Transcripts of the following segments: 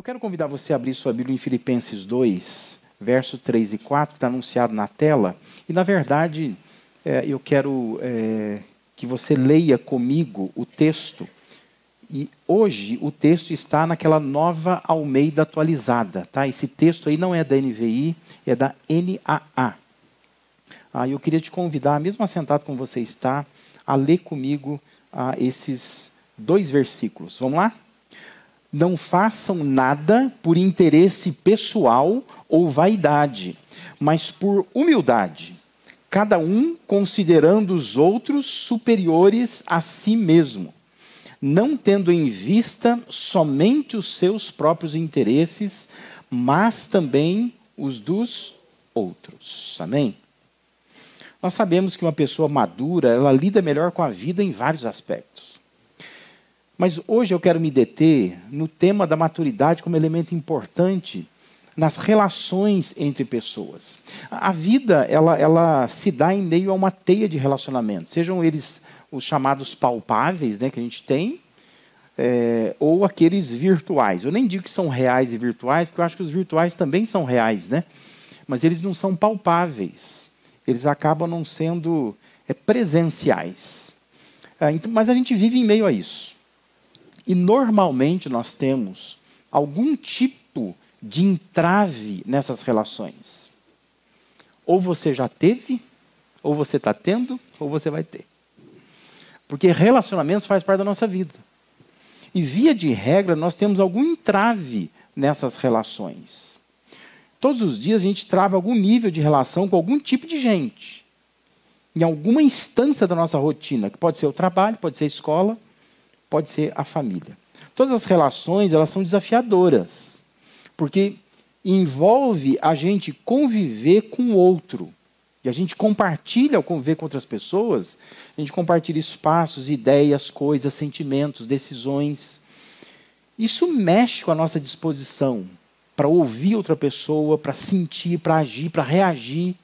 Eu quero convidar você a abrir sua Bíblia em Filipenses 2, verso 3 e 4, que está anunciado na tela. E, na verdade, eu quero que você leia comigo o texto. E hoje o texto está naquela Nova Almeida atualizada. Tá? Esse texto aí não é da NVI, é da NAA. Eu queria te convidar, mesmo assentado como você está, a ler comigo esses dois versículos. Vamos lá? Não façam nada por interesse pessoal ou vaidade, mas por humildade, cada um considerando os outros superiores a si mesmo, não tendo em vista somente os seus próprios interesses, mas também os dos outros. Amém? Nós sabemos que uma pessoa madura, ela lida melhor com a vida em vários aspectos. Mas hoje eu quero me deter no tema da maturidade como elemento importante nas relações entre pessoas. A vida, ela se dá em meio a uma teia de relacionamentos, sejam eles os chamados palpáveis, né, que a gente tem, ou aqueles virtuais. Eu nem digo que são reais e virtuais, porque eu acho que os virtuais também são reais, né? Mas eles não são palpáveis. Eles acabam não sendo presenciais. Mas a gente vive em meio a isso. E normalmente nós temos algum tipo de entrave nessas relações. Ou você já teve, ou você está tendo, ou você vai ter. Porque relacionamentos faz parte da nossa vida. E via de regra nós temos algum entrave nessas relações. Todos os dias a gente trava algum nível de relação com algum tipo de gente. Em alguma instância da nossa rotina, que pode ser o trabalho, pode ser a escola, pode ser a família. Todas as relações, elas são desafiadoras, porque envolve a gente conviver com o outro. E a gente compartilha, ao conviver com outras pessoas, a gente compartilha espaços, ideias, coisas, sentimentos, decisões. Isso mexe com a nossa disposição para ouvir outra pessoa, para sentir, para agir, para reagir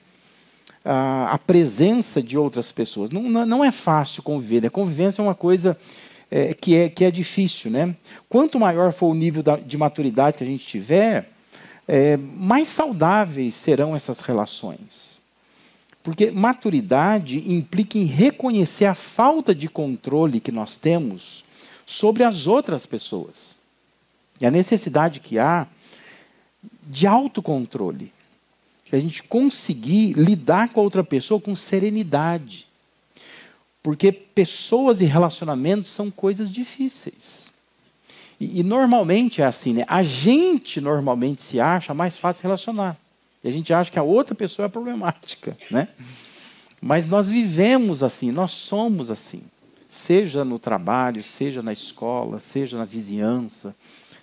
à presença de outras pessoas. Não é fácil conviver, né? Convivência é uma coisa que é difícil, né? Quanto maior for o nível de maturidade que a gente tiver, mais saudáveis serão essas relações. Porque maturidade implica em reconhecer a falta de controle que nós temos sobre as outras pessoas. E a necessidade que há de autocontrole. Que a gente conseguir lidar com a outra pessoa com serenidade. Porque pessoas e relacionamentos são coisas difíceis. E normalmente é assim, né? A gente normalmente se acha mais fácil relacionar. E a gente acha que a outra pessoa é problemática, né? Mas nós vivemos assim, nós somos assim. Seja no trabalho, seja na escola, seja na vizinhança,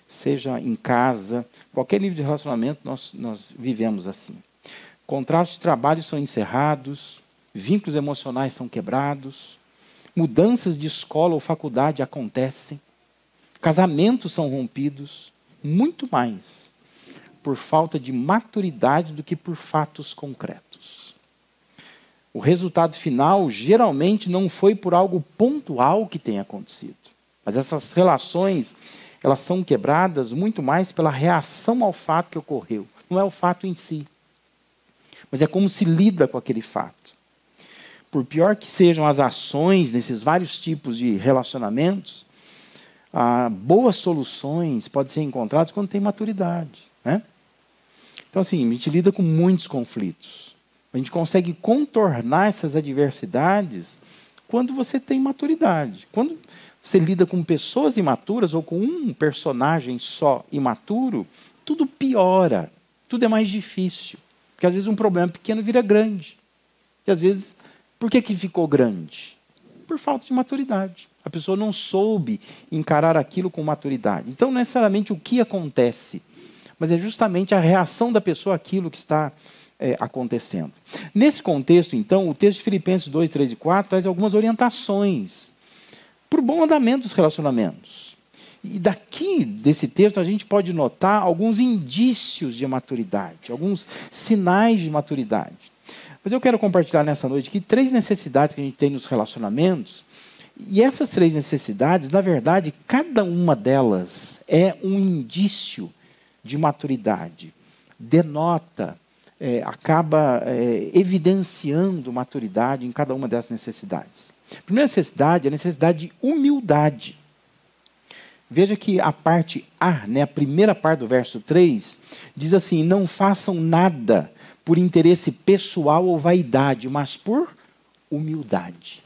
seja em casa. Qualquer nível de relacionamento nós vivemos assim. Contratos de trabalho são encerrados, vínculos emocionais são quebrados, mudanças de escola ou faculdade acontecem, casamentos são rompidos, muito mais por falta de maturidade do que por fatos concretos. O resultado final geralmente não foi por algo pontual que tenha acontecido, mas essas relações, elas são quebradas muito mais pela reação ao fato que ocorreu. Não é o fato em si, mas é como se lida com aquele fato. Por pior que sejam as ações nesses vários tipos de relacionamentos, boas soluções podem ser encontradas quando tem maturidade, né? Então, assim, a gente lida com muitos conflitos. A gente consegue contornar essas adversidades quando você tem maturidade. Quando você lida com pessoas imaturas ou com um personagem só imaturo, tudo piora, tudo é mais difícil. Porque às vezes um problema pequeno vira grande. E às vezes, por que ficou grande? Por falta de maturidade. A pessoa não soube encarar aquilo com maturidade. Então, não é necessariamente o que acontece, mas é justamente a reação da pessoa àquilo que está acontecendo. Nesse contexto, então, o texto de Filipenses 2, 3 e 4 traz algumas orientações para o bom andamento dos relacionamentos. E daqui, desse texto, a gente pode notar alguns indícios de maturidade, alguns sinais de maturidade. Mas eu quero compartilhar nessa noite aqui 3 necessidades que a gente tem nos relacionamentos. E essas 3 necessidades, na verdade, cada uma delas é um indício de maturidade, denota, acaba evidenciando maturidade em cada uma dessas necessidades. A primeira necessidade é a necessidade de humildade. Veja que a parte A, né, a primeira parte do verso 3, diz assim: não façam nada por interesse pessoal ou vaidade, mas por humildade.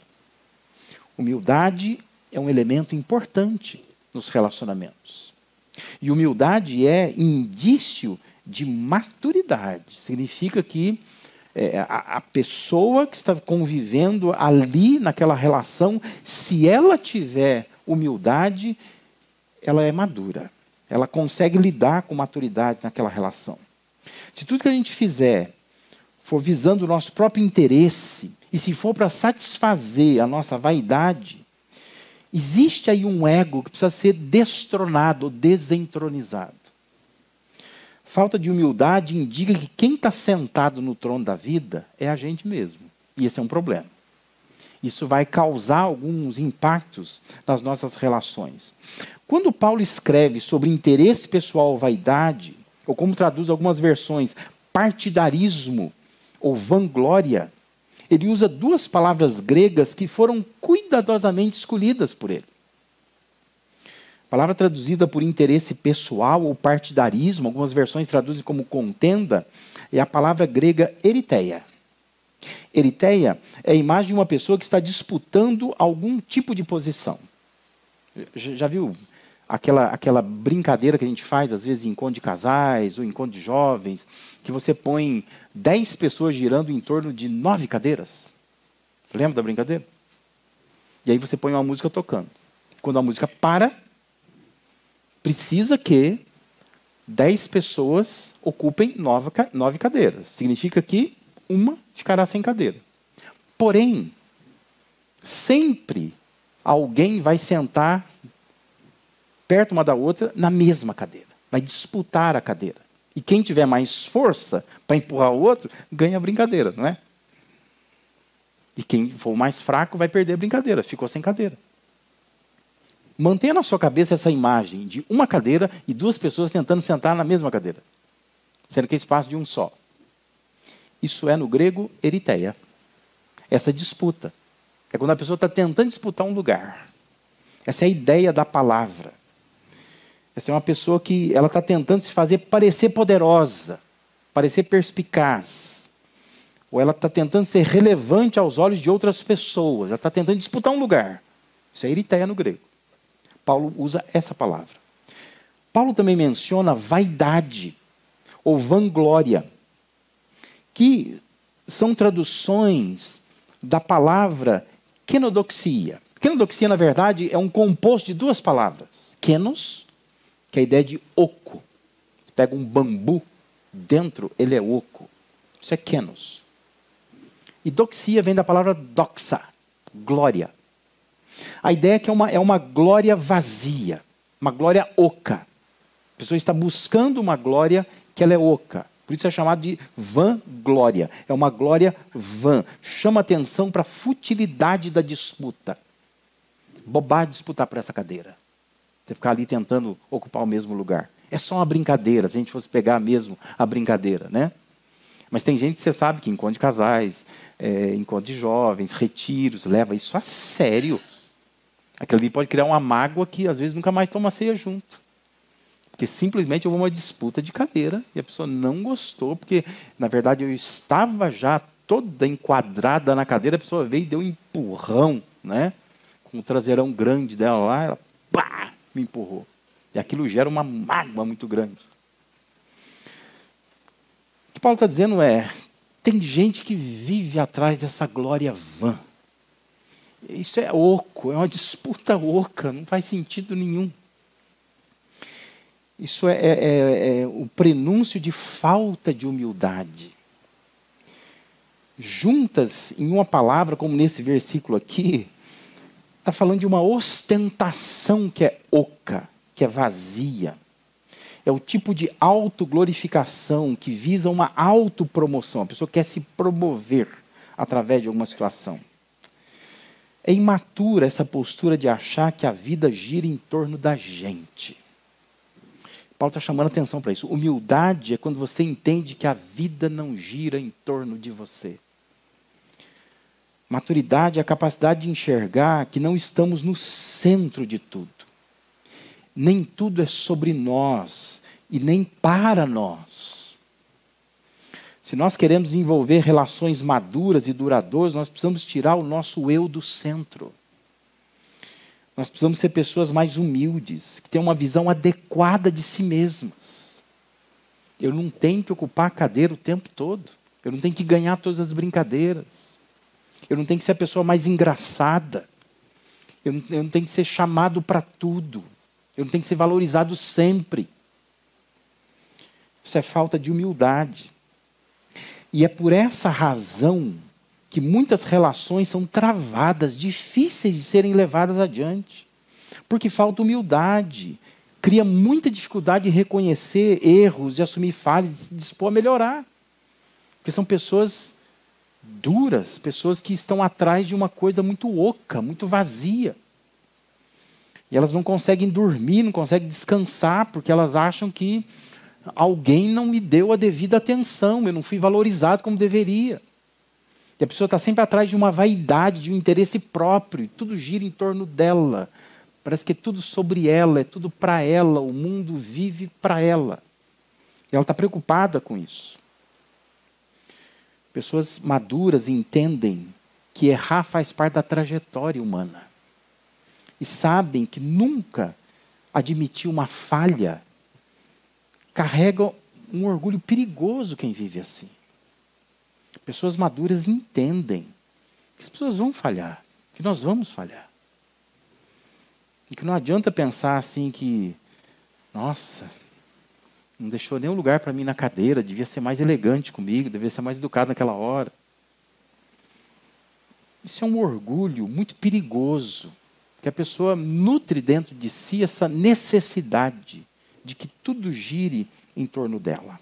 Humildade é um elemento importante nos relacionamentos. E humildade é indício de maturidade. Significa que a pessoa que está convivendo ali naquela relação, se ela tiver humildade, ela é madura. Ela consegue lidar com maturidade naquela relação. Se tudo que a gente fizer for visando o nosso próprio interesse, e se for para satisfazer a nossa vaidade, existe aí um ego que precisa ser destronado, desentronizado. Falta de humildade indica que quem está sentado no trono da vida é a gente mesmo. E esse é um problema. Isso vai causar alguns impactos nas nossas relações. Quando Paulo escreve sobre interesse pessoal ou vaidade, ou como traduz algumas versões, partidarismo ou vanglória, ele usa duas palavras gregas que foram cuidadosamente escolhidas por ele. A palavra traduzida por interesse pessoal ou partidarismo, algumas versões traduzem como contenda, é a palavra grega eritheia. Eritheia é a imagem de uma pessoa que está disputando algum tipo de posição. Já viu aquela brincadeira que a gente faz, às vezes, em encontro de casais ou encontro de jovens, que você põe 10 pessoas girando em torno de 9 cadeiras? Lembra da brincadeira? E aí você põe uma música tocando. Quando a música para, precisa que 10 pessoas ocupem 9 cadeiras. Significa que uma ficará sem cadeira. Porém, sempre alguém vai sentar perto uma da outra na mesma cadeira. Vai disputar a cadeira. E quem tiver mais força para empurrar o outro, ganha a brincadeira, não é? E quem for mais fraco vai perder a brincadeira. Ficou sem cadeira. Mantenha na sua cabeça essa imagem de uma cadeira e 2 pessoas tentando sentar na mesma cadeira. Sendo que é espaço de um só. Isso é, no grego, eritheia. Essa disputa. É quando a pessoa está tentando disputar um lugar. Essa é a ideia da palavra. Essa é uma pessoa que ela está tentando se fazer parecer poderosa, parecer perspicaz. Ou ela está tentando ser relevante aos olhos de outras pessoas. Ela está tentando disputar um lugar. Isso é eritheia no grego. Paulo usa essa palavra. Paulo também menciona vaidade ou vanglória, que são traduções da palavra kenodoxia. Kenodoxia, na verdade, é um composto de 2 palavras. Kenos, que é a ideia de oco. Você pega um bambu, dentro ele é oco. Isso é kenos. E doxia vem da palavra doxa, glória. A ideia é que é uma glória vazia, uma glória oca. A pessoa está buscando uma glória que ela é oca. Por isso é chamado de vanglória. É uma glória vã. Chama atenção para a futilidade da disputa. Bobagem disputar por essa cadeira. Você ficar ali tentando ocupar o mesmo lugar. É só uma brincadeira, se a gente fosse pegar mesmo a brincadeira, né? Mas tem gente que você sabe que encontro de casais, encontro de jovens, retiros, leva isso a sério. Aquilo ali pode criar uma mágoa que às vezes nunca mais toma ceia junto. Porque simplesmente houve uma disputa de cadeira e a pessoa não gostou, porque na verdade eu estava já toda enquadrada na cadeira, a pessoa veio e deu um empurrão, né? Com o traseirão grande dela lá, ela pá, me empurrou. E aquilo gera uma mágoa muito grande. O que Paulo está dizendo tem gente que vive atrás dessa glória vã. Isso é oco, é uma disputa oca, não faz sentido nenhum. Isso é o prenúncio de falta de humildade. Juntas em uma palavra, como nesse versículo aqui, está falando de uma ostentação que é oca, que é vazia. É o tipo de autoglorificação que visa uma autopromoção. A pessoa quer se promover através de alguma situação. É imatura essa postura de achar que a vida gira em torno da gente. Paulo está chamando atenção para isso. Humildade é quando você entende que a vida não gira em torno de você. Maturidade é a capacidade de enxergar que não estamos no centro de tudo. Nem tudo é sobre nós e nem para nós. Se nós queremos desenvolver relações maduras e duradouras, nós precisamos tirar o nosso eu do centro. Nós precisamos ser pessoas mais humildes, que tenham uma visão adequada de si mesmas. Eu não tenho que ocupar a cadeira o tempo todo. Eu não tenho que ganhar todas as brincadeiras. Eu não tenho que ser a pessoa mais engraçada. Eu não tenho que ser chamado para tudo. Eu não tenho que ser valorizado sempre. Isso é falta de humildade. E é por essa razão que muitas relações são travadas, difíceis de serem levadas adiante. Porque falta humildade. Cria muita dificuldade de reconhecer erros, de assumir falhas, de se dispor a melhorar. Porque são pessoas duras, pessoas que estão atrás de uma coisa muito oca, muito vazia. E elas não conseguem dormir, não conseguem descansar, porque elas acham que alguém não me deu a devida atenção, eu não fui valorizado como deveria. E a pessoa está sempre atrás de uma vaidade, de um interesse próprio, e tudo gira em torno dela. Parece que é tudo sobre ela, é tudo para ela, o mundo vive para ela. E ela está preocupada com isso. Pessoas maduras entendem que errar faz parte da trajetória humana. E sabem que nunca admitir uma falha carrega um orgulho perigoso quem vive assim. Pessoas maduras entendem que as pessoas vão falhar, que nós vamos falhar. E que não adianta pensar assim que, nossa, não deixou nenhum lugar para mim na cadeira, devia ser mais elegante comigo, devia ser mais educado naquela hora. Isso é um orgulho muito perigoso, que a pessoa nutre dentro de si essa necessidade de que tudo gire em torno dela.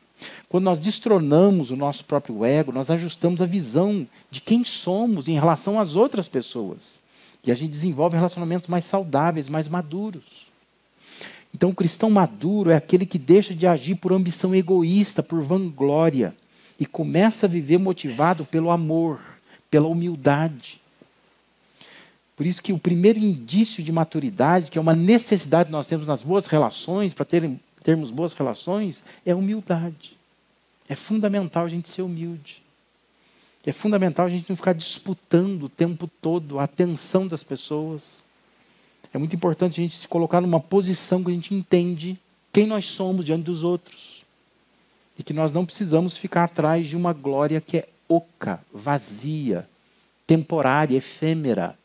Quando nós destronamos o nosso próprio ego, nós ajustamos a visão de quem somos em relação às outras pessoas. E a gente desenvolve relacionamentos mais saudáveis, mais maduros. Então, o cristão maduro é aquele que deixa de agir por ambição egoísta, por vanglória, e começa a viver motivado pelo amor, pela humildade. Por isso que o primeiro indício de maturidade, que é uma necessidade que nós temos nas boas relações, para termos boas relações, é a humildade. É fundamental a gente ser humilde. É fundamental a gente não ficar disputando o tempo todo a atenção das pessoas. É muito importante a gente se colocar numa posição que a gente entende quem nós somos diante dos outros. E que nós não precisamos ficar atrás de uma glória que é oca, vazia, temporária, efêmera.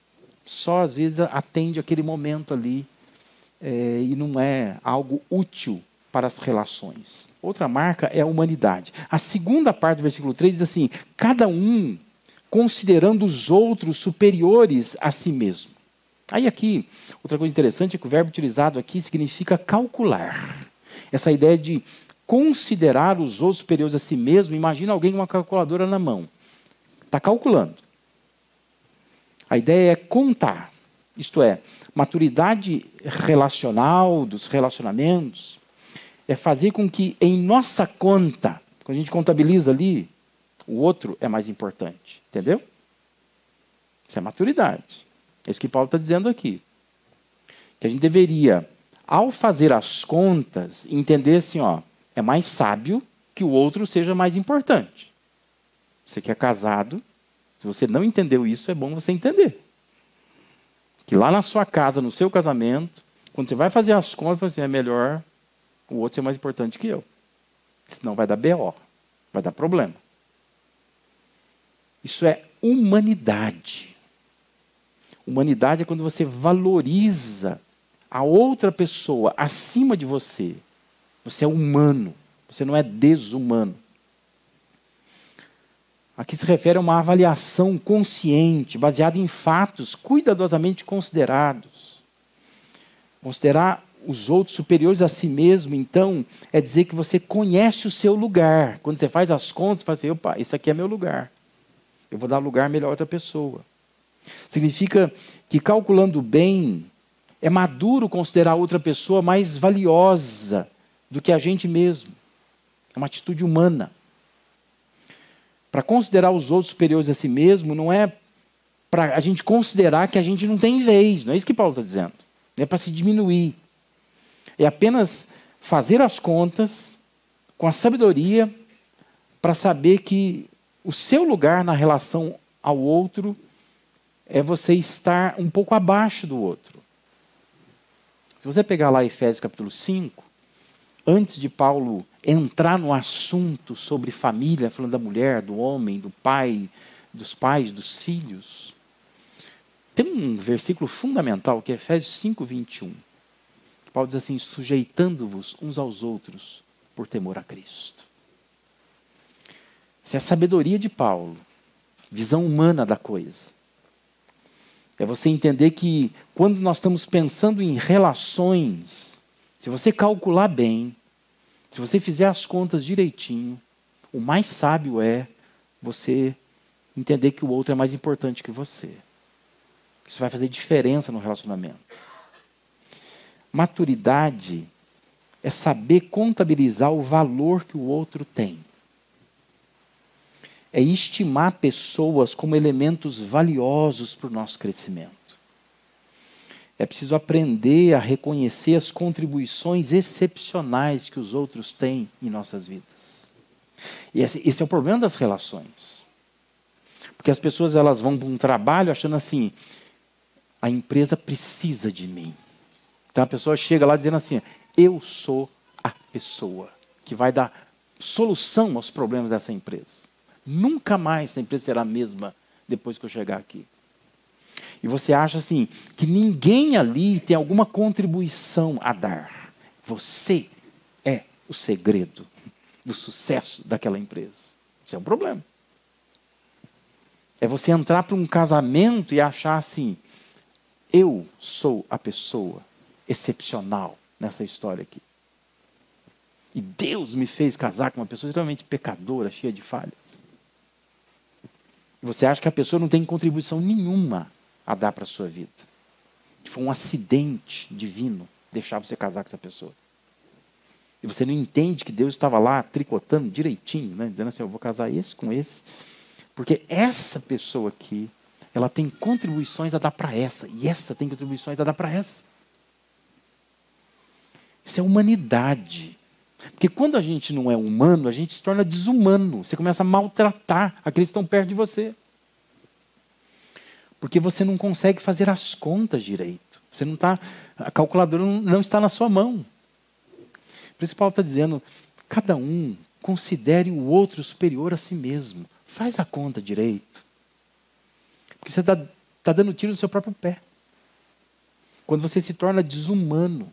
Só às vezes atende aquele momento ali e não é algo útil para as relações. Outra marca é a humanidade. A segunda parte do versículo 3 diz assim: cada um considerando os outros superiores a si mesmo. Aí aqui, outra coisa interessante é que o verbo utilizado aqui significa calcular. Essa ideia de considerar os outros superiores a si mesmo, imagina alguém com uma calculadora na mão. Está calculando. A ideia é contar. Isto é, maturidade relacional, dos relacionamentos, é fazer com que em nossa conta, quando a gente contabiliza ali, o outro é mais importante. Entendeu? Isso é maturidade. É isso que Paulo está dizendo aqui. Que a gente deveria, ao fazer as contas, entender assim, é mais sábio que o outro seja mais importante. Você que é casado, se você não entendeu isso, é bom você entender. Que lá na sua casa, no seu casamento, quando você vai fazer as contas, é melhor o outro ser mais importante que eu. Senão vai dar BO, vai dar problema. Isso é humanidade. Humanidade é quando você valoriza a outra pessoa acima de você. Você é humano, você não é desumano. Aqui se refere a uma avaliação consciente, baseada em fatos cuidadosamente considerados. Considerar os outros superiores a si mesmo, então, é dizer que você conhece o seu lugar. Quando você faz as contas, você fala assim, opa, esse aqui é meu lugar. Eu vou dar lugar melhor a outra pessoa. Significa que, calculando bem, é maduro considerar a outra pessoa mais valiosa do que a gente mesmo. É uma atitude humana. Para considerar os outros superiores a si mesmo, não é para a gente considerar que a gente não tem vez. Não é isso que Paulo está dizendo. Não é para se diminuir. É apenas fazer as contas com a sabedoria para saber que o seu lugar na relação ao outro é você estar um pouco abaixo do outro. Se você pegar lá Efésios capítulo 5, antes de Paulo entrar no assunto sobre família, falando da mulher, do homem, do pai, dos pais, dos filhos, tem um versículo fundamental que é Efésios 5, 21. Paulo diz assim: sujeitando-vos uns aos outros por temor a Cristo. Essa é a sabedoria de Paulo, visão humana da coisa. É você entender que quando nós estamos pensando em relações, se você calcular bem, se você fizer as contas direitinho, o mais sábio é você entender que o outro é mais importante que você. Isso vai fazer diferença no relacionamento. Maturidade é saber contabilizar o valor que o outro tem. É estimar pessoas como elementos valiosos para o nosso crescimento. É preciso aprender a reconhecer as contribuições excepcionais que os outros têm em nossas vidas. E esse é o problema das relações. Porque as pessoas elas vão para um trabalho achando assim: a empresa precisa de mim. Então a pessoa chega lá dizendo assim: eu sou a pessoa que vai dar solução aos problemas dessa empresa. Nunca mais essa empresa será a mesma depois que eu chegar aqui. E você acha assim, que ninguém ali tem alguma contribuição a dar. Você é o segredo do sucesso daquela empresa. Isso é um problema. É você entrar para um casamento e achar assim: eu sou a pessoa excepcional nessa história aqui. E Deus me fez casar com uma pessoa extremamente pecadora, cheia de falhas. E você acha que a pessoa não tem contribuição nenhuma a dar para a sua vida. Que foi um acidente divino deixar você casar com essa pessoa. E você não entende que Deus estava lá tricotando direitinho, né? Dizendo assim: eu vou casar esse com esse. Porque essa pessoa aqui, ela tem contribuições a dar para essa. E essa tem contribuições a dar para essa. Isso é humanidade. Porque quando a gente não é humano, a gente se torna desumano. Você começa a maltratar aqueles que estão perto de você. Porque você não consegue fazer as contas direito. Você não está, a calculadora não está na sua mão. Por isso Paulo está dizendo: cada um considere o outro superior a si mesmo. Faz a conta direito. Porque você está dando tiro no seu próprio pé. Quando você se torna desumano.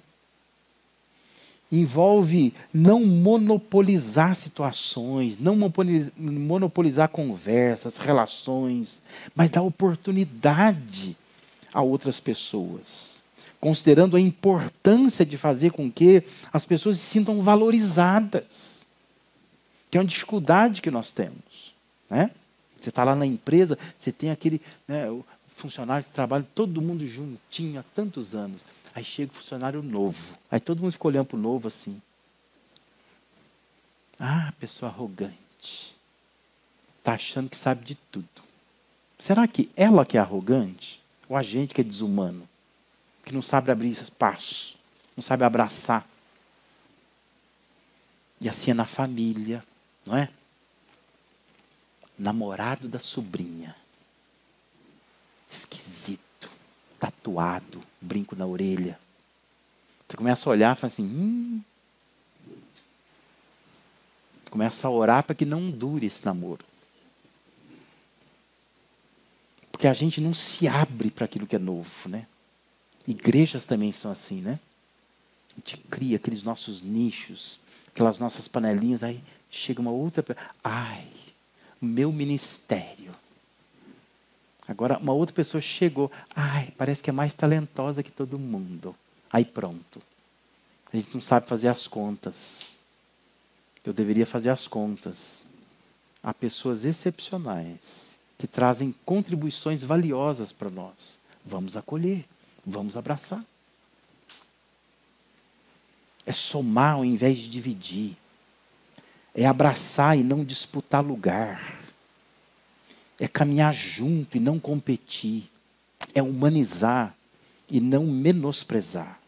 Envolve não monopolizar situações, não monopolizar conversas, relações, mas dar oportunidade a outras pessoas, considerando a importância de fazer com que as pessoas se sintam valorizadas, que é uma dificuldade que nós temos, né? Você está lá na empresa, você tem aquele, né, o funcionário que trabalha, todo mundo juntinho há tantos anos. Aí chega o funcionário novo. Aí todo mundo fica olhando para o novo assim. Ah, pessoa arrogante. Está achando que sabe de tudo. Será que ela que é arrogante? Ou a gente que é desumano? Que não sabe abrir espaço. Não sabe abraçar. E assim é na família, não é? Namorado da sobrinha. Esquisito. Tatuado, brinco na orelha. Você começa a olhar e fala assim: começa a orar para que não dure esse namoro. Porque a gente não se abre para aquilo que é novo, né? Igrejas também são assim, né? A gente cria aqueles nossos nichos, aquelas nossas panelinhas, aí chega uma outra... Ai, meu ministério. Agora, uma outra pessoa chegou. Ai, parece que é mais talentosa que todo mundo. Aí pronto. A gente não sabe fazer as contas. Eu deveria fazer as contas. Há pessoas excepcionais que trazem contribuições valiosas para nós. Vamos acolher. Vamos abraçar. É somar ao invés de dividir. É abraçar e não disputar lugar. É caminhar junto e não competir. É humanizar e não menosprezar.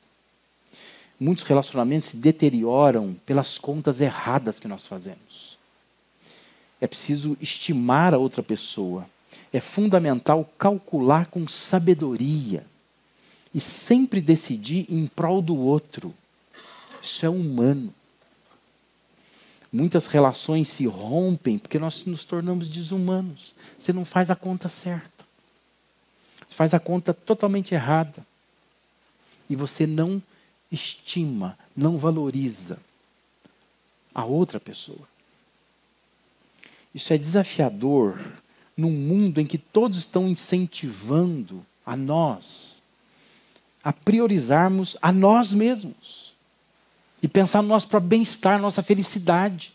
Muitos relacionamentos se deterioram pelas contas erradas que nós fazemos. É preciso estimar a outra pessoa. É fundamental calcular com sabedoria. E sempre decidir em prol do outro. Isso é humano. Muitas relações se rompem porque nós nos tornamos desumanos. Você não faz a conta certa. Você faz a conta totalmente errada. E você não estima, não valoriza a outra pessoa. Isso é desafiador num mundo em que todos estão incentivando a nós a priorizarmos a nós mesmos e pensar no nosso próprio bem-estar, nossa felicidade.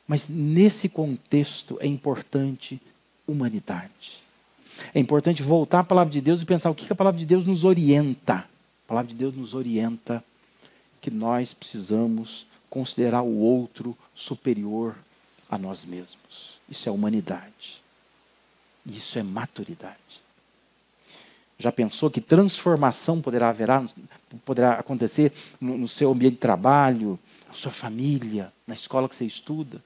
Mas nesse contexto é importante humanidade. É importante voltar à palavra de Deus e pensar o que a palavra de Deus nos orienta. A palavra de Deus nos orienta que nós precisamos considerar o outro superior a nós mesmos. Isso é humanidade. Isso é maturidade. Já pensou que transformação poderá acontecer no seu ambiente de trabalho, na sua família, na escola que você estuda?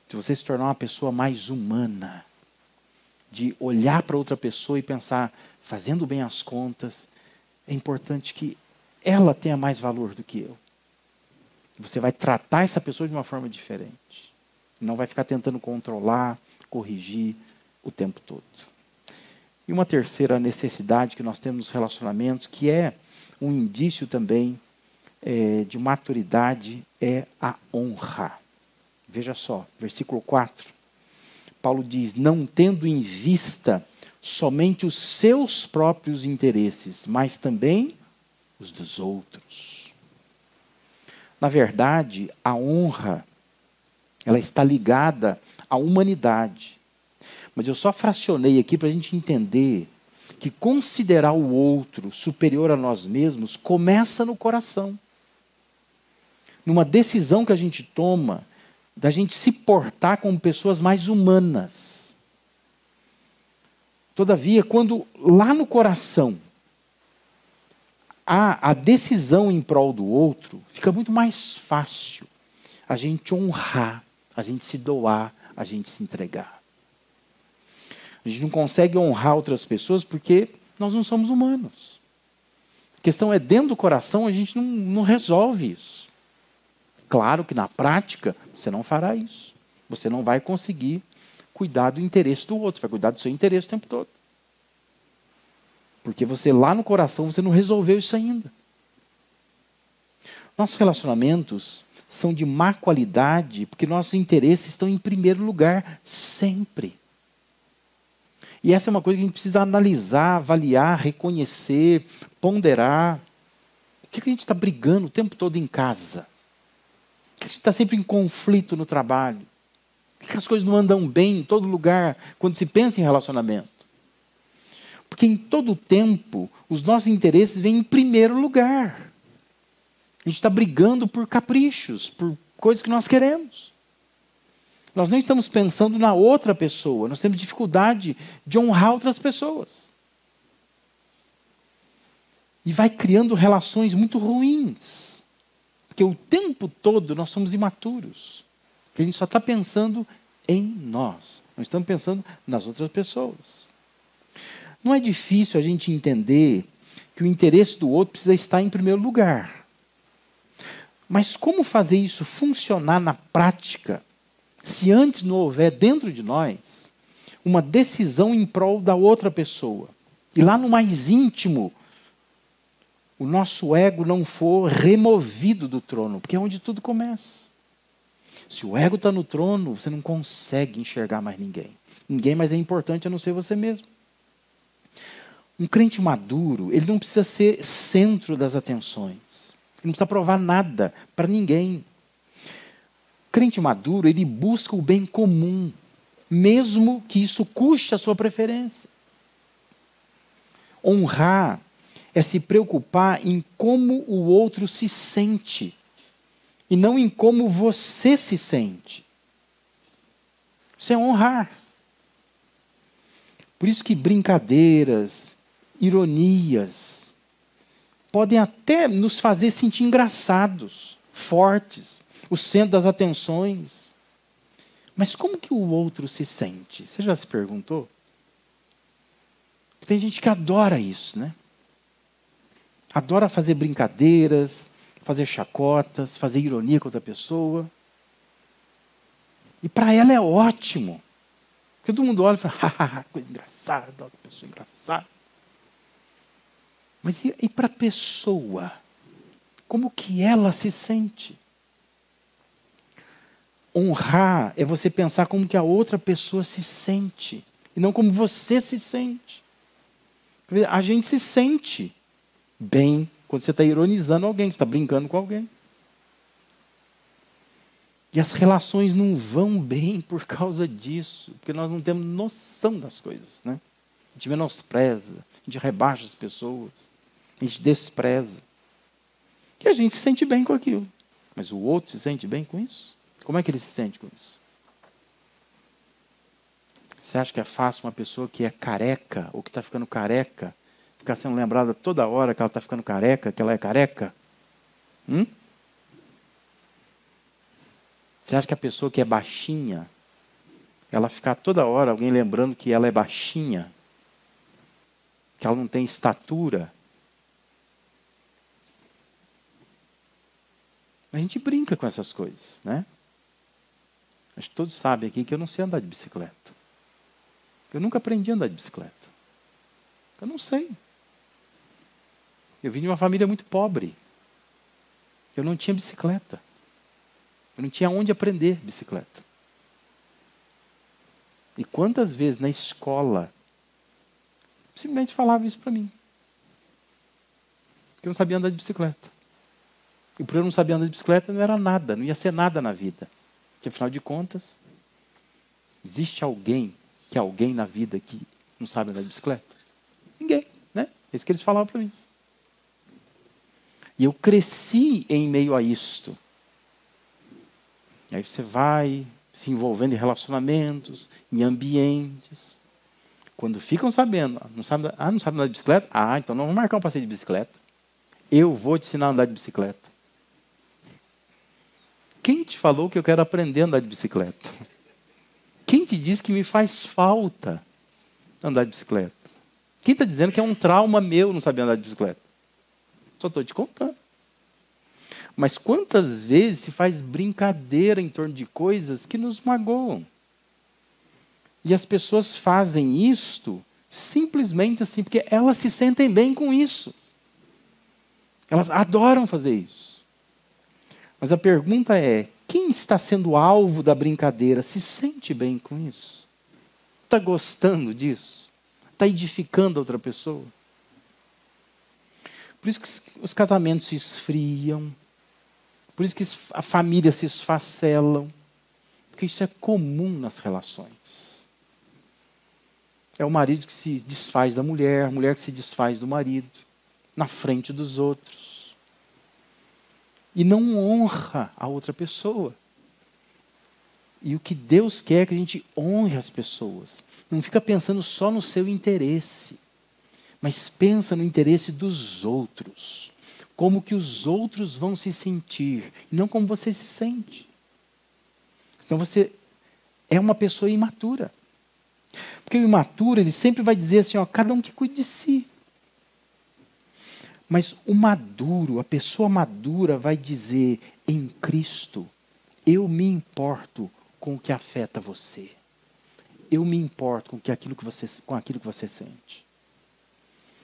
Se você se tornar uma pessoa mais humana, de olhar para outra pessoa e pensar, fazendo bem as contas, é importante que ela tenha mais valor do que eu. Você vai tratar essa pessoa de uma forma diferente. Não vai ficar tentando controlar, corrigir o tempo todo. E uma terceira necessidade que nós temos nos relacionamentos, que é um indício também de maturidade, é a honra. Veja só, versículo 4. Paulo diz, não tendo em vista somente os seus próprios interesses, mas também os dos outros. Na verdade, a honra, ela está ligada à humanidade. Mas eu só fracionei aqui para a gente entender que considerar o outro superior a nós mesmos começa no coração. Numa decisão que a gente toma, da gente se portar como pessoas mais humanas. Todavia, quando lá no coração há a decisão em prol do outro, fica muito mais fácil a gente honrar, a gente se doar, a gente se entregar. A gente não consegue honrar outras pessoas porque nós não somos humanos. A questão é, dentro do coração, a gente não resolve isso. Claro que na prática, você não fará isso. Você não vai conseguir cuidar do interesse do outro, você vai cuidar do seu interesse o tempo todo. Porque você lá no coração, você não resolveu isso ainda. Nossos relacionamentos são de má qualidade porque nossos interesses estão em primeiro lugar, sempre. E essa é uma coisa que a gente precisa analisar, avaliar, reconhecer, ponderar. O que a gente está brigando o tempo todo em casa? Por que a gente está sempre em conflito no trabalho? Por que as coisas não andam bem em todo lugar quando se pensa em relacionamento? Porque em todo tempo, os nossos interesses vêm em primeiro lugar. A gente está brigando por caprichos, por coisas que nós queremos. Nós não estamos pensando na outra pessoa, nós temos dificuldade de honrar outras pessoas. E vai criando relações muito ruins. Porque o tempo todo nós somos imaturos. Porque a gente só está pensando em nós. Não estamos pensando nas outras pessoas. Não é difícil a gente entender que o interesse do outro precisa estar em primeiro lugar. Mas como fazer isso funcionar na prática, se antes não houver dentro de nós uma decisão em prol da outra pessoa? E lá no mais íntimo, o nosso ego não for removido do trono, porque é onde tudo começa. Se o ego está no trono, você não consegue enxergar mais ninguém. Ninguém mais é importante a não ser você mesmo. Um crente maduro, ele não precisa ser centro das atenções. Ele não precisa provar nada para ninguém. O crente maduro, ele busca o bem comum, mesmo que isso custe a sua preferência. Honrar é se preocupar em como o outro se sente e não em como você se sente. Isso é honrar. Por isso que brincadeiras, ironias, podem até nos fazer sentir engraçados, fortes, o centro das atenções. Mas como que o outro se sente? Você já se perguntou? Tem gente que adora isso, né? Adora fazer brincadeiras, fazer chacotas, fazer ironia com outra pessoa. E para ela é ótimo. Porque todo mundo olha e fala, haha, coisa engraçada, outra pessoa engraçada. Mas e para a pessoa? Como que ela se sente? Honrar é você pensar como que a outra pessoa se sente. E não como você se sente. A gente se sente bem quando você está ironizando alguém, você está brincando com alguém. E as relações não vão bem por causa disso, porque nós não temos noção das coisas, né? A gente menospreza, a gente rebaixa as pessoas, a gente despreza. E a gente se sente bem com aquilo. Mas o outro se sente bem com isso? Como é que ele se sente com isso? Você acha que é fácil uma pessoa que é careca, ou que está ficando careca, ficar sendo lembrada toda hora que ela está ficando careca, que ela é careca? Você acha que a pessoa que é baixinha, ela ficar toda hora alguém lembrando que ela é baixinha, que ela não tem estatura? A gente brinca com essas coisas, né? Acho que todos sabem aqui que eu não sei andar de bicicleta. Eu nunca aprendi a andar de bicicleta. Eu não sei. Eu vim de uma família muito pobre. Eu não tinha bicicleta. Eu não tinha onde aprender bicicleta. E quantas vezes na escola, simplesmente falava isso para mim. Que eu não sabia andar de bicicleta. E por eu não saber andar de bicicleta, não era nada, não ia ser nada na vida. Porque afinal de contas, existe alguém que é alguém na vida que não sabe andar de bicicleta? Ninguém, né? É isso que eles falavam para mim. E eu cresci em meio a isto. E aí você vai se envolvendo em relacionamentos, em ambientes. Quando ficam sabendo, não sabe andar de bicicleta? Ah, então não vamos marcar um passeio de bicicleta. Eu vou te ensinar a andar de bicicleta. Quem te falou que eu quero aprender a andar de bicicleta? Quem te disse que me faz falta andar de bicicleta? Quem está dizendo que é um trauma meu não saber andar de bicicleta? Só estou te contando. Mas quantas vezes se faz brincadeira em torno de coisas que nos magoam? E as pessoas fazem isto simplesmente assim, porque elas se sentem bem com isso. Elas adoram fazer isso. Mas a pergunta é, quem está sendo alvo da brincadeira se sente bem com isso? Está gostando disso? Está edificando a outra pessoa? Por isso que os casamentos se esfriam. Por isso que a família se esfacelam. Porque isso é comum nas relações. É o marido que se desfaz da mulher, a mulher que se desfaz do marido, na frente dos outros. E não honra a outra pessoa. E o que Deus quer é que a gente honre as pessoas. Não fica pensando só no seu interesse, mas pensa no interesse dos outros. Como que os outros vão se sentir, e não como você se sente. Então você é uma pessoa imatura. Porque o imaturo, ele sempre vai dizer assim, ó, cada um que cuide de si. Mas o maduro, a pessoa madura vai dizer, em Cristo, eu me importo com o que afeta você. Eu me importo com aquilo que você sente.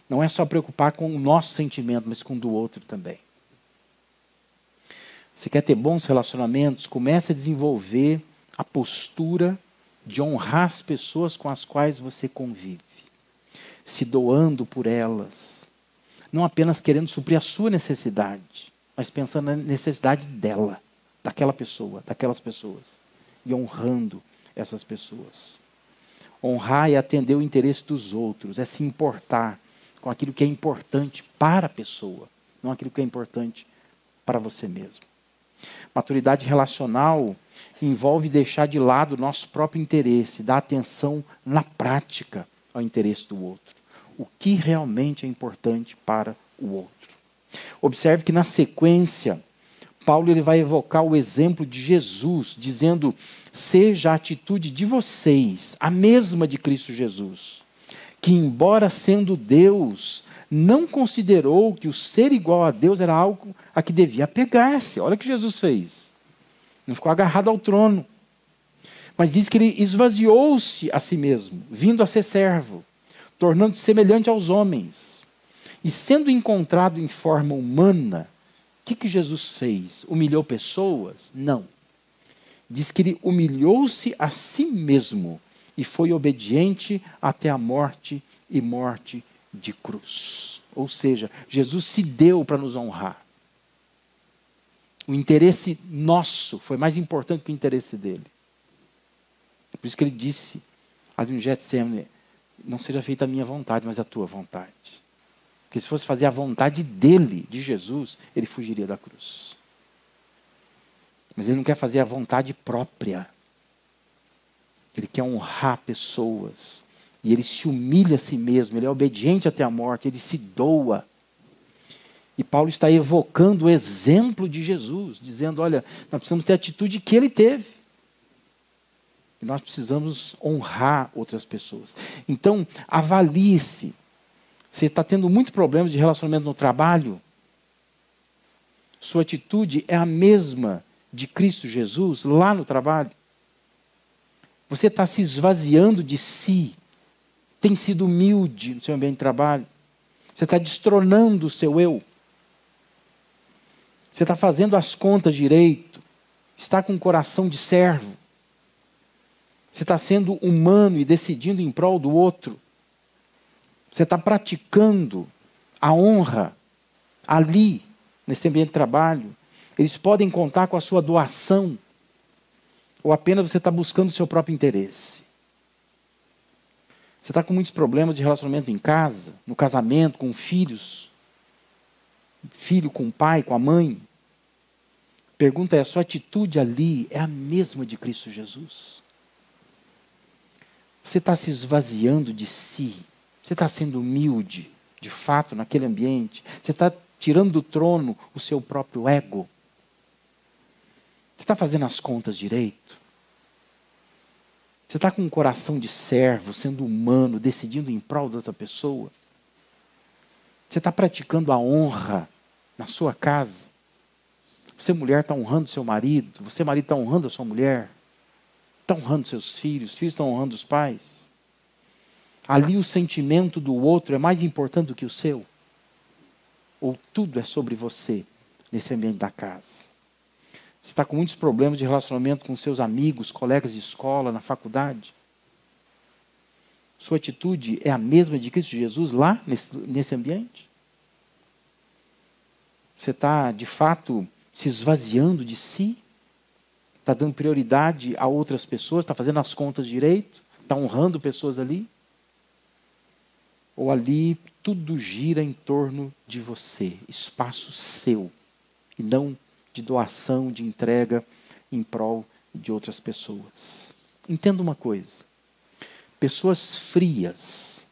Não é só preocupar com o nosso sentimento, mas com o do outro também. Você quer ter bons relacionamentos? Comece a desenvolver a postura de honrar as pessoas com as quais você convive. Se doando por elas. Não apenas querendo suprir a sua necessidade, mas pensando na necessidade dela, daquela pessoa, daquelas pessoas. E honrando essas pessoas. Honrar é atender o interesse dos outros, é se importar com aquilo que é importante para a pessoa, não aquilo que é importante para você mesmo. Maturidade relacional envolve deixar de lado o nosso próprio interesse, dar atenção na prática ao interesse do outro. O que realmente é importante para o outro. Observe que na sequência, Paulo ele vai evocar o exemplo de Jesus, dizendo: seja a atitude de vocês a mesma de Cristo Jesus, que embora sendo Deus, não considerou que o ser igual a Deus era algo a que devia apegar-se. Olha o que Jesus fez. Não ficou agarrado ao trono. Mas diz que ele esvaziou-se a si mesmo, vindo a ser servo, tornando-se semelhante aos homens. E sendo encontrado em forma humana, o que Jesus fez? Humilhou pessoas? Não. Diz que ele humilhou-se a si mesmo e foi obediente até a morte e morte de cruz. Ou seja, Jesus se deu para nos honrar. O interesse nosso foi mais importante que o interesse dele. Por isso que ele disse ali no Getsemane: não seja feita a minha vontade, mas a tua vontade. Porque se fosse fazer a vontade dele, de Jesus, ele fugiria da cruz. Mas ele não quer fazer a vontade própria. Ele quer honrar pessoas. E ele se humilha a si mesmo, ele é obediente até a morte, ele se doa. E Paulo está evocando o exemplo de Jesus, dizendo: olha, nós precisamos ter a atitude que ele teve. E nós precisamos honrar outras pessoas. Então, avalie-se. Você está tendo muito problema de relacionamento no trabalho? Sua atitude é a mesma de Cristo Jesus lá no trabalho? Você está se esvaziando de si? Tem sido humilde no seu ambiente de trabalho? Você está destronando o seu eu? Você está fazendo as contas direito? Está com um coração de servo? Você está sendo humano e decidindo em prol do outro? Você está praticando a honra ali, nesse ambiente de trabalho? Eles podem contar com a sua doação? Ou apenas você está buscando o seu próprio interesse? Você está com muitos problemas de relacionamento em casa, no casamento, com filhos, filho com o pai, com a mãe? Pergunta é: a sua atitude ali é a mesma de Cristo Jesus? Você está se esvaziando de si? Você está sendo humilde, de fato, naquele ambiente? Você está tirando do trono o seu próprio ego? Você está fazendo as contas direito? Você está com um coração de servo, sendo humano, decidindo em prol de outra pessoa? Você está praticando a honra na sua casa? Você, mulher, está honrando seu marido? Você, marido, está honrando a sua mulher? Está honrando seus filhos? Os filhos estão honrando os pais? Ali o sentimento do outro é mais importante do que o seu? Ou tudo é sobre você nesse ambiente da casa? Você está com muitos problemas de relacionamento com seus amigos, colegas de escola, na faculdade? Sua atitude é a mesma de Cristo Jesus lá nesse ambiente? Você está, de fato, se esvaziando de si? Está dando prioridade a outras pessoas? Está fazendo as contas direito? Está honrando pessoas ali? Ou ali tudo gira em torno de você, espaço seu, e não de doação, de entrega em prol de outras pessoas? Entenda uma coisa: pessoas frias,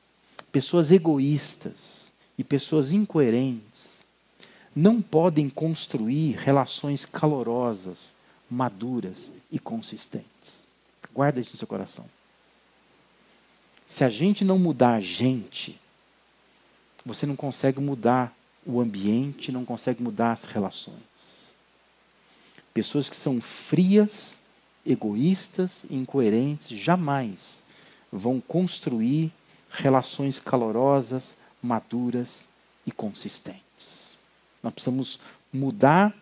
pessoas egoístas e pessoas incoerentes não podem construir relações calorosas, maduras e consistentes. Guarda isso no seu coração. Se a gente não mudar a gente, você não consegue mudar o ambiente, não consegue mudar as relações. Pessoas que são frias, egoístas e incoerentes jamais vão construir relações calorosas, maduras e consistentes. Nós precisamos mudar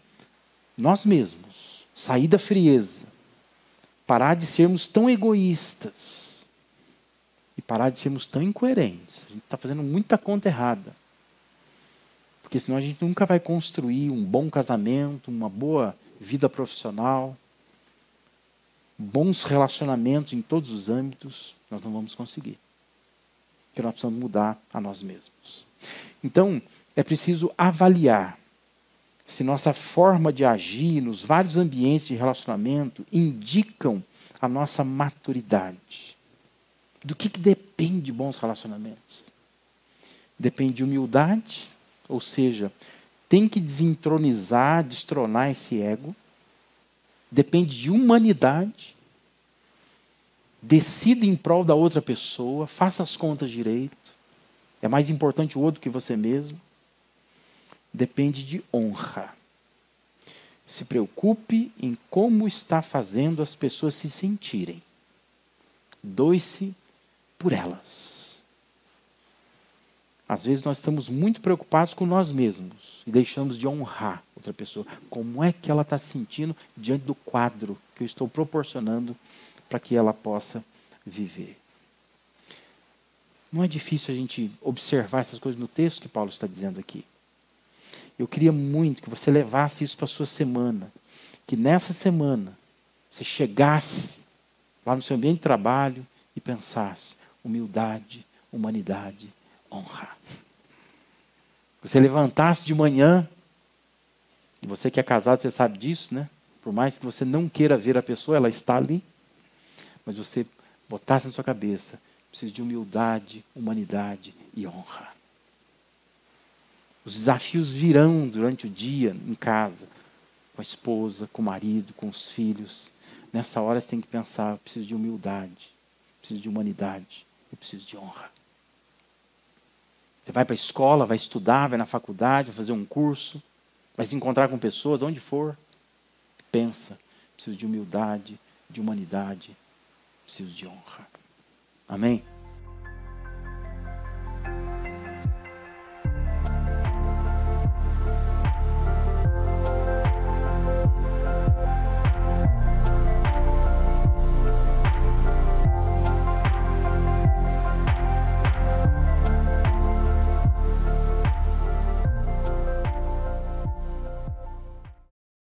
nós mesmos, sair da frieza, parar de sermos tão egoístas e parar de sermos tão incoerentes. A gente está fazendo muita conta errada. Porque senão a gente nunca vai construir um bom casamento, uma boa vida profissional, bons relacionamentos em todos os âmbitos. Nós não vamos conseguir. Porque nós precisamos mudar a nós mesmos. Então, é preciso avaliar se nossa forma de agir nos vários ambientes de relacionamento indicam a nossa maturidade. Do que depende bons relacionamentos? Depende de humildade, ou seja, tem que desentronizar, destronar esse ego. Depende de humanidade. Decida em prol da outra pessoa, faça as contas direito. É mais importante o outro que você mesmo. Depende de honra. Se preocupe em como está fazendo as pessoas se sentirem. Doe-se por elas. Às vezes nós estamos muito preocupados com nós mesmos e deixamos de honrar outra pessoa. Como é que ela está se sentindo diante do quadro que eu estou proporcionando para que ela possa viver? Não é difícil a gente observar essas coisas no texto que Paulo está dizendo aqui. Eu queria muito que você levasse isso para a sua semana. Que nessa semana você chegasse lá no seu ambiente de trabalho e pensasse: humildade, humanidade, honra. Você levantasse de manhã, e você que é casado, você sabe disso, né? Por mais que você não queira ver a pessoa, ela está ali. Mas você botasse na sua cabeça: preciso de humildade, humanidade e honra. Os desafios virão durante o dia, em casa, com a esposa, com o marido, com os filhos. Nessa hora você tem que pensar: eu preciso de humildade, preciso de humanidade, eu preciso de honra. Você vai para a escola, vai estudar, vai na faculdade, vai fazer um curso, vai se encontrar com pessoas, onde for. Pensa: preciso de humildade, de humanidade, preciso de honra. Amém?